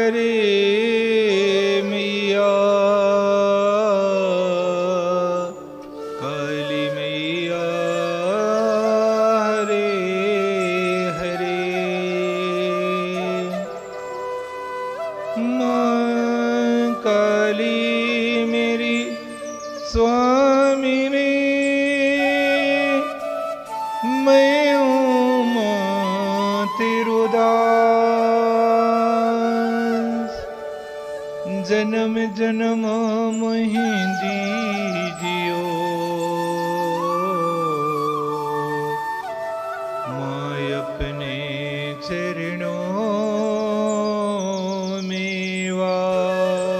हरे मैया, काली मैया हरे हरे। मां काली मेरी स्वामिनी, मैं हूँ मां तेरो दास, जन्म जन्म महीं दीजियो, मां अपने चरणों में वास।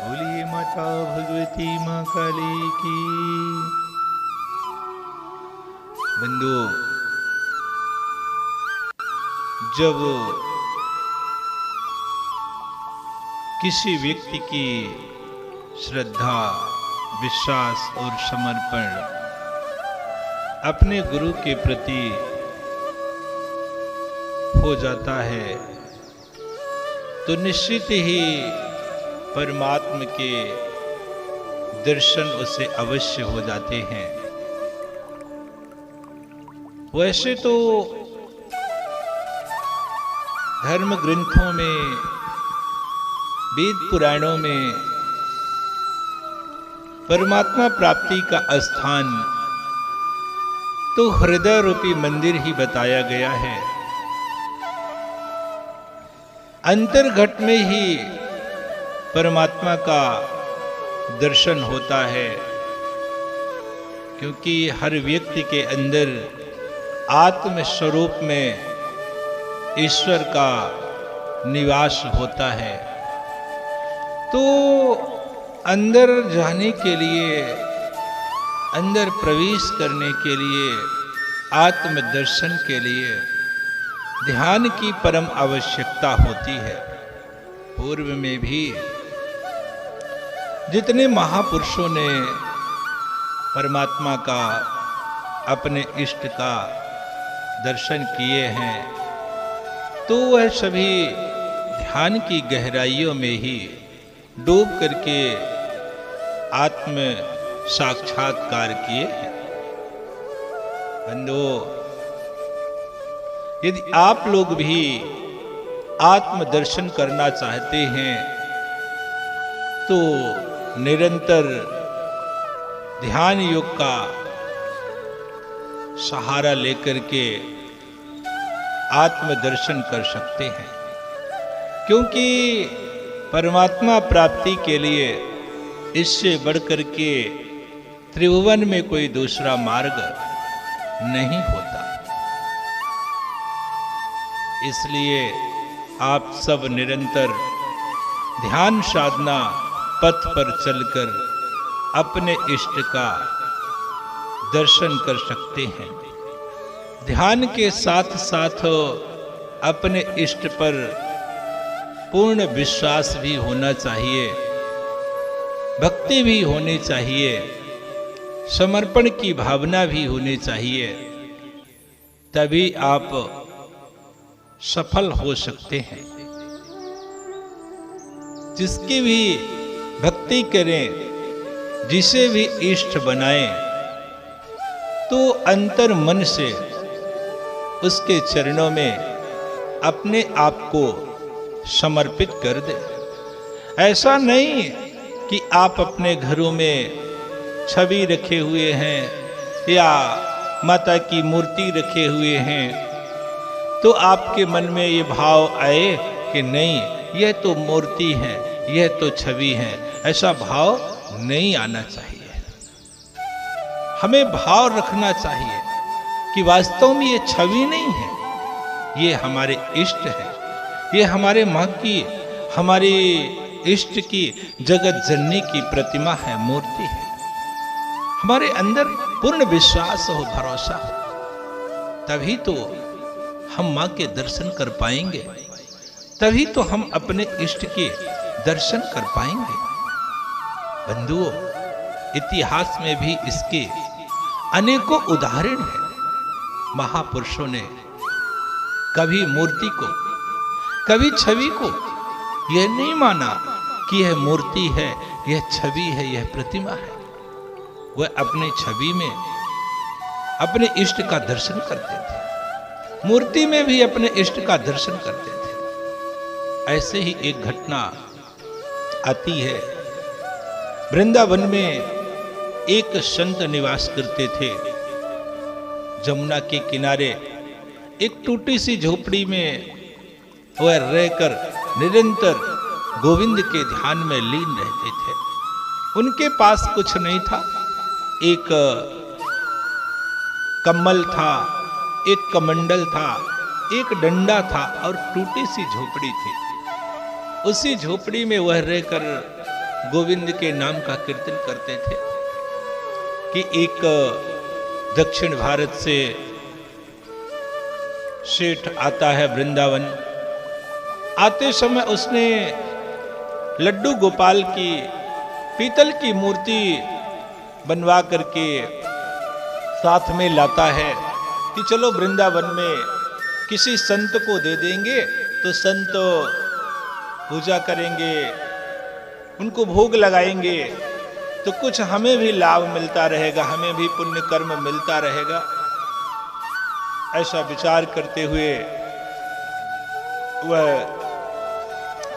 बोलिए माता भगवती मां काली की। बंधु, जब किसी व्यक्ति की श्रद्धा, विश्वास और समर्पण अपने गुरु के प्रति हो जाता है तो निश्चित ही परमात्मा के दर्शन उसे अवश्य हो जाते हैं। वैसे तो धर्म ग्रंथों में, वेद पुराणों में परमात्मा प्राप्ति का स्थान तो हृदय रूपी मंदिर ही बताया गया है। अंतर्घट में ही परमात्मा का दर्शन होता है, क्योंकि हर व्यक्ति के अंदर आत्म स्वरूप में ईश्वर का निवास होता है। तो अंदर जाने के लिए, अंदर प्रवेश करने के लिए, आत्म दर्शन के लिए ध्यान की परम आवश्यकता होती है। पूर्व में भी जितने महापुरुषों ने परमात्मा का, अपने इष्ट का दर्शन किए हैं, तो वह सभी ध्यान की गहराइयों में ही डूब करके आत्म साक्षात्कार किए हैं। बंधुओं, यदि आप लोग भी आत्म दर्शन करना चाहते हैं तो निरंतर ध्यान योग का सहारा लेकर के आत्म दर्शन कर सकते हैं, क्योंकि परमात्मा प्राप्ति के लिए इससे बढ़कर के त्रिभुवन में कोई दूसरा मार्ग नहीं होता। इसलिए आप सब निरंतर ध्यान साधना पथ पर चलकर अपने इष्ट का दर्शन कर सकते हैं। ध्यान के साथ साथ अपने इष्ट पर पूर्ण विश्वास भी होना चाहिए, भक्ति भी होनी चाहिए, समर्पण की भावना भी होनी चाहिए, तभी आप सफल हो सकते हैं। जिसकी भी भक्ति करें, जिसे भी इष्ट बनाएं, तो अंतर मन से उसके चरणों में अपने आप को समर्पित कर दे। ऐसा नहीं कि आप अपने घरों में छवि रखे हुए हैं या माता की मूर्ति रखे हुए हैं तो आपके मन में ये भाव आए कि नहीं, यह तो मूर्ति है, यह तो छवि है। ऐसा भाव नहीं आना चाहिए। हमें भाव रखना चाहिए कि वास्तव में ये छवि नहीं है, ये हमारे इष्ट है, ये हमारे माँ की, हमारी इष्ट की, जगत जननी की प्रतिमा है, मूर्ति है। हमारे अंदर पूर्ण विश्वास हो, भरोसा हो, तभी तो हम माँ के दर्शन कर पाएंगे, तभी तो हम अपने इष्ट के दर्शन कर पाएंगे। बंधुओं, इतिहास में भी इसके अनेकों उदाहरण हैं। महापुरुषों ने कभी मूर्ति को, कभी छवि को। यह नहीं माना कि यह मूर्ति है, यह छवि है, यह प्रतिमा है। वह अपनी छवि में अपने इष्ट का दर्शन करते थे, मूर्ति में भी अपने इष्ट का दर्शन करते थे। ऐसे ही एक घटना आती है। वृंदावन में एक संत निवास करते थे। जमुना के किनारे एक टूटी सी झोपड़ी में वह रहकर निरंतर गोविंद के ध्यान में लीन रहते थे। उनके पास कुछ नहीं था, एक कम्बल था, एक कमंडल था, एक डंडा था और टूटी सी झोपड़ी थी। उसी झोपड़ी में वह रहकर गोविंद के नाम का कीर्तन करते थे कि एक दक्षिण भारत से सेठ आता है वृंदावन। आते समय उसने लड्डू गोपाल की पीतल की मूर्ति बनवा करके साथ में लाता है कि चलो वृंदावन में किसी संत को दे देंगे तो संत पूजा करेंगे, उनको भोग लगाएंगे तो कुछ हमें भी लाभ मिलता रहेगा, हमें भी पुण्य कर्म मिलता रहेगा। ऐसा विचार करते हुए वह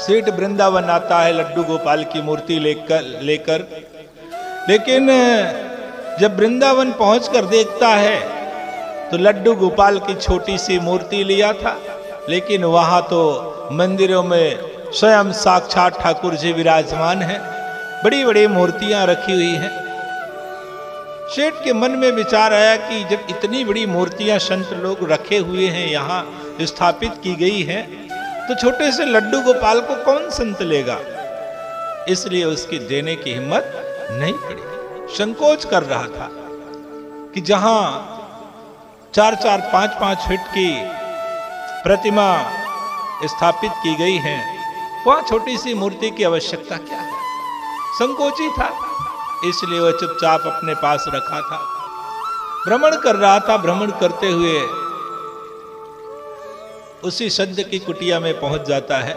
सेठ वृंदावन आता है लड्डू गोपाल की मूर्ति लेकर। लेकिन जब वृंदावन पहुंचकर देखता है तो लड्डू गोपाल की छोटी सी मूर्ति लिया था, लेकिन वहां तो मंदिरों में स्वयं साक्षात ठाकुर जी विराजमान हैं, बड़ी बड़ी मूर्तियां रखी हुई हैं। सेठ के मन में विचार आया कि जब इतनी बड़ी मूर्तियां संत लोग रखे हुए हैं, यहाँ स्थापित की गई हैं, तो छोटे से लड्डू गोपाल को कौन संत लेगा। इसलिए उसकी देने की हिम्मत नहीं पड़ी, संकोच कर रहा था कि जहां 4-4, 5-5 फीट की प्रतिमा स्थापित की गई है, वहां छोटी सी मूर्ति की आवश्यकता क्या है। संकोची था, इसलिए वह चुपचाप अपने पास रखा था। भ्रमण कर रहा था। भ्रमण करते हुए उसी संत की कुटिया में पहुंच जाता है,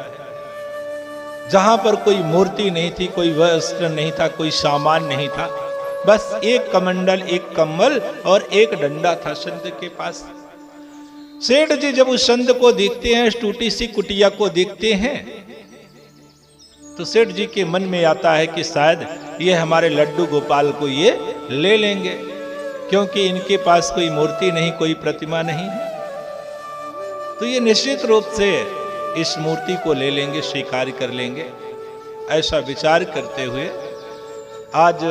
जहां पर कोई मूर्ति नहीं थी, कोई वस्त्र नहीं था, कोई सामान नहीं था, बस एक कमंडल, एक कम्बल और एक डंडा था संत के पास। सेठ जी जब उस संत को देखते हैं, टूटी सी कुटिया को देखते हैं, तो सेठ जी के मन में आता है कि शायद ये हमारे लड्डू गोपाल को ये ले लेंगे, क्योंकि इनके पास कोई मूर्ति नहीं, कोई प्रतिमा नहीं है, तो ये निश्चित रूप से इस मूर्ति को ले लेंगे, स्वीकार कर लेंगे। ऐसा विचार करते हुए आज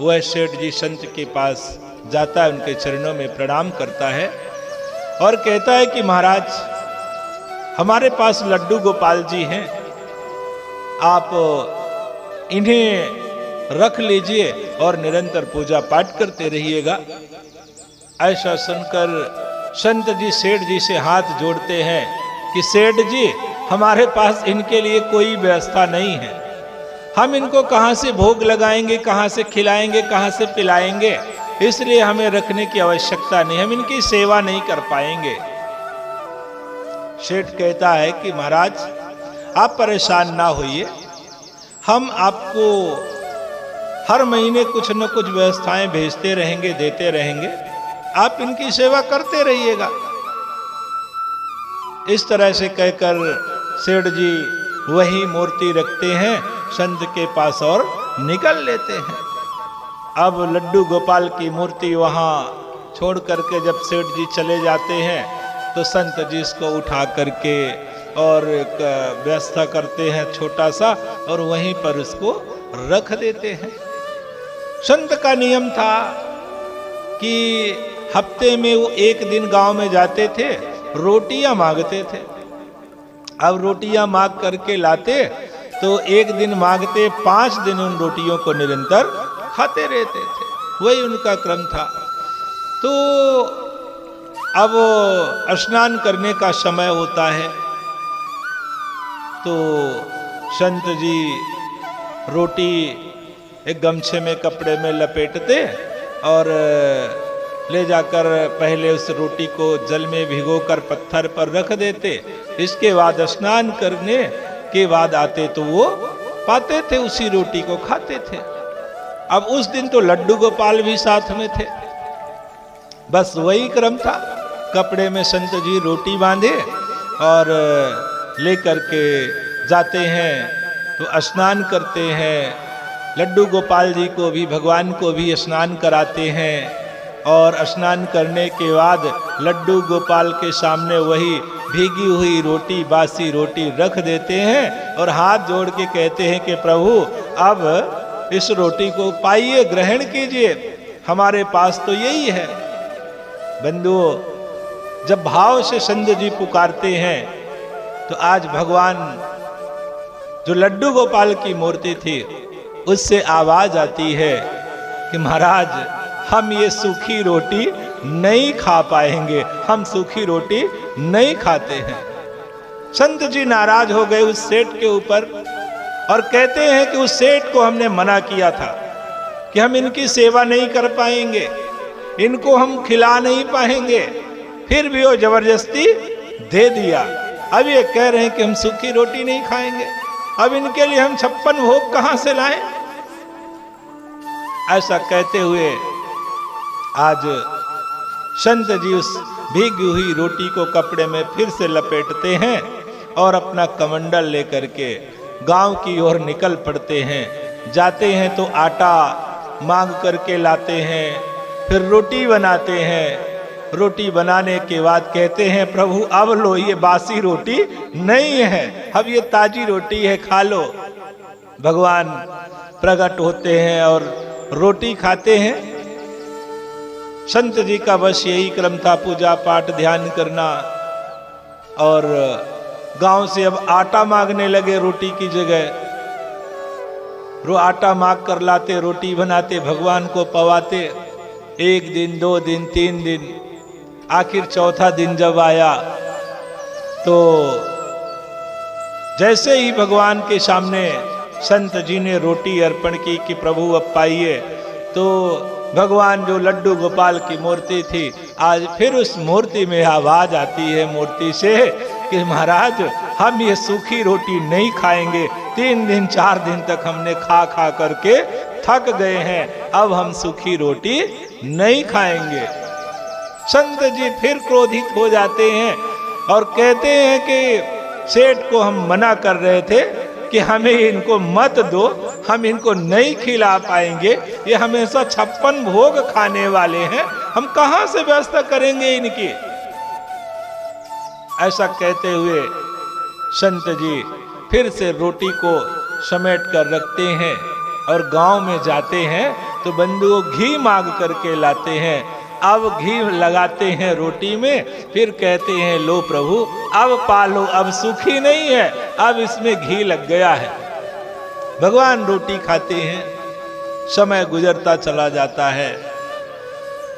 वह सेठ जी संत के पास जाता है, उनके चरणों में प्रणाम करता है और कहता है कि महाराज, हमारे पास लड्डू गोपाल जी हैं, आप इन्हें रख लीजिए और निरंतर पूजा पाठ करते रहिएगा। ऐसा सुनकर संत जी सेठ जी से हाथ जोड़ते हैं कि सेठ जी, हमारे पास इनके लिए कोई व्यवस्था नहीं है, हम इनको कहां से भोग लगाएंगे, कहां से खिलाएंगे, कहां से पिलाएंगे, इसलिए हमें रखने की आवश्यकता नहीं, हम इनकी सेवा नहीं कर पाएंगे। सेठ कहता है कि महाराज आप परेशान ना होइए, हम आपको हर महीने कुछ न कुछ व्यवस्थाएं भेजते रहेंगे, देते रहेंगे, आप इनकी सेवा करते रहिएगा। इस तरह से कहकर सेठ जी वही मूर्ति रखते हैं संत के पास और निकल लेते हैं। अब लड्डू गोपाल की मूर्ति वहां छोड़ करके जब सेठ जी चले जाते हैं, तो संत जी इसको उठा करके और एक व्यवस्था करते हैं छोटा सा, और वहीं पर उसको रख देते हैं। संत का नियम था कि हफ्ते में वो एक दिन गांव में जाते थे, रोटियां मांगते थे। अब रोटियां मांग करके लाते तो एक दिन मांगते, 5 दिन उन रोटियों को निरंतर खाते रहते थे, वही उनका क्रम था। तो अब स्नान करने का समय होता है, तो संत जी रोटी एक गमछे में, कपड़े में लपेटते और ले जाकर पहले उस रोटी को जल में भिगोकर पत्थर पर रख देते, इसके बाद स्नान करने के बाद आते तो वो पाते थे, उसी रोटी को खाते थे। अब उस दिन तो लड्डू गोपाल भी साथ में थे, बस वही क्रम था। कपड़े में संत जी रोटी बांधे और लेकर के जाते हैं तो स्नान करते हैं। लड्डू गोपाल जी को भी, भगवान को भी स्नान कराते हैं और स्नान करने के बाद लड्डू गोपाल के सामने वही भीगी हुई रोटी, बासी रोटी रख देते हैं और हाथ जोड़ के कहते हैं कि प्रभु अब इस रोटी को पाइए, ग्रहण कीजिए, हमारे पास तो यही है। बंधुओं, जब भाव से संत जी पुकारते हैं तो आज भगवान जो लड्डू गोपाल की मूर्ति थी उससे आवाज आती है कि महाराज हम ये सूखी रोटी नहीं खा पाएंगे, हम सूखी रोटी नहीं खाते हैं। संत जी नाराज हो गए उस सेठ के ऊपर और कहते हैं कि उस सेठ को हमने मना किया था कि हम इनकी सेवा नहीं कर पाएंगे, इनको हम खिला नहीं पाएंगे, फिर भी वो जबरदस्ती दे दिया। अब ये कह रहे हैं कि हम सूखी रोटी नहीं खाएंगे, अब इनके लिए हम 56 भोग कहां से लाएं? ऐसा कहते हुए आज संत जी उस भीगी हुई रोटी को कपड़े में फिर से लपेटते हैं और अपना कमंडल लेकर के गांव की ओर निकल पड़ते हैं। जाते हैं तो आटा मांग करके लाते हैं, फिर रोटी बनाते हैं। रोटी बनाने के बाद कहते हैं प्रभु अब लो, ये बासी रोटी नहीं है, अब ये ताजी रोटी है, खा लो। भगवान प्रकट होते हैं और रोटी खाते हैं। संत जी का बस यही क्रम था, पूजा पाठ ध्यान करना। और गांव से अब आटा मांगने लगे रोटी की जगह। आटा मांग कर लाते, रोटी बनाते, भगवान को पवाते। 1 दिन 2 दिन 3 दिन, आखिर चौथा दिन जब आया तो जैसे ही भगवान के सामने संत जी ने रोटी अर्पण की कि प्रभु अब पाइए, तो भगवान जो लड्डू गोपाल की मूर्ति थी, आज फिर उस मूर्ति में आवाज आती है मूर्ति से कि महाराज हम ये सूखी रोटी नहीं खाएंगे, 3 दिन 4 दिन तक हमने खा खा करके थक गए हैं, अब हम सूखी रोटी नहीं खाएंगे। संत जी फिर क्रोधित हो जाते हैं और कहते हैं कि सेठ को हम मना कर रहे थे कि हमें इनको मत दो, हम इनको नहीं खिला पाएंगे, ये हमेशा 56 भोग खाने वाले हैं, हम कहां से व्यवस्था करेंगे इनकी। ऐसा कहते हुए संत जी फिर से रोटी को समेट कर रखते हैं और गांव में जाते हैं तो बंधुओं घी मांग करके लाते हैं। अब घी लगाते हैं रोटी में, फिर कहते हैं लो प्रभु अब पालो, अब सूखी नहीं है, अब इसमें घी लग गया है। भगवान रोटी खाते हैं, समय गुजरता चला जाता है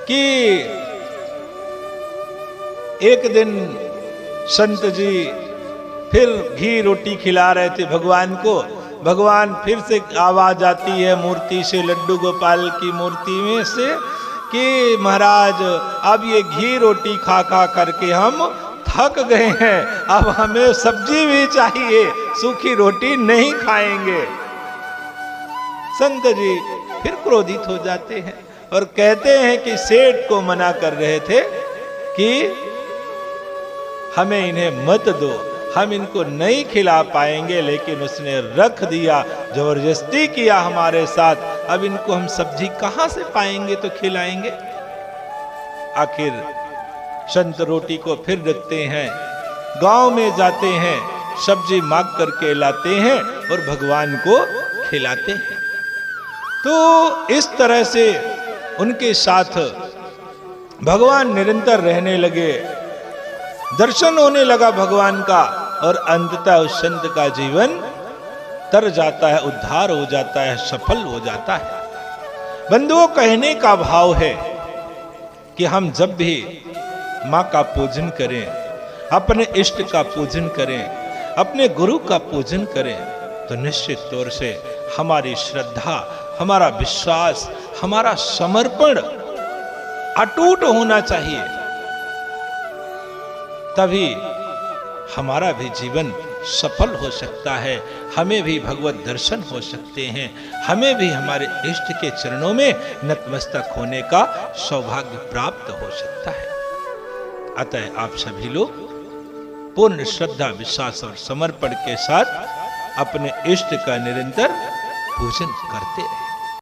कि एक दिन संत जी फिर घी रोटी खिला रहे थे भगवान को। भगवान फिर से आवाज आती है मूर्ति से, लड्डू गोपाल की मूर्ति में से कि महाराज अब ये घी रोटी खा खा करके हम थक गए हैं, अब हमें सब्जी भी चाहिए, सूखी रोटी नहीं खाएंगे। संत जी फिर क्रोधित हो जाते हैं और कहते हैं कि सेठ को मना कर रहे थे कि हमें इन्हें मत दो, हम इनको नहीं खिला पाएंगे, लेकिन उसने रख दिया, जबरदस्ती किया हमारे साथ, अब इनको हम सब्जी कहां से पाएंगे तो खिलाएंगे। आखिर संत रोटी को फिर रखते हैं, गांव में जाते हैं, सब्जी मांग करके लाते हैं और भगवान को खिलाते हैं। तो इस तरह से उनके साथ भगवान निरंतर रहने लगे, दर्शन होने लगा भगवान का और अंततः उस संत का जीवन तर जाता है, उद्धार हो जाता है, सफल हो जाता है। बंधुओं, कहने का भाव है कि हम जब भी माँ का पूजन करें, अपने इष्ट का पूजन करें, अपने गुरु का पूजन करें, तो निश्चित तौर से हमारी श्रद्धा, हमारा विश्वास, हमारा समर्पण अटूट होना चाहिए, तभी हमारा भी जीवन सफल हो सकता है, हमें भी भगवत दर्शन हो सकते हैं, हमें भी हमारे इष्ट के चरणों में नतमस्तक होने का सौभाग्य प्राप्त हो सकता है। अतः आप सभी लोग पूर्ण श्रद्धा, विश्वास और समर्पण के साथ अपने इष्ट का निरंतर पूजन करते रहे।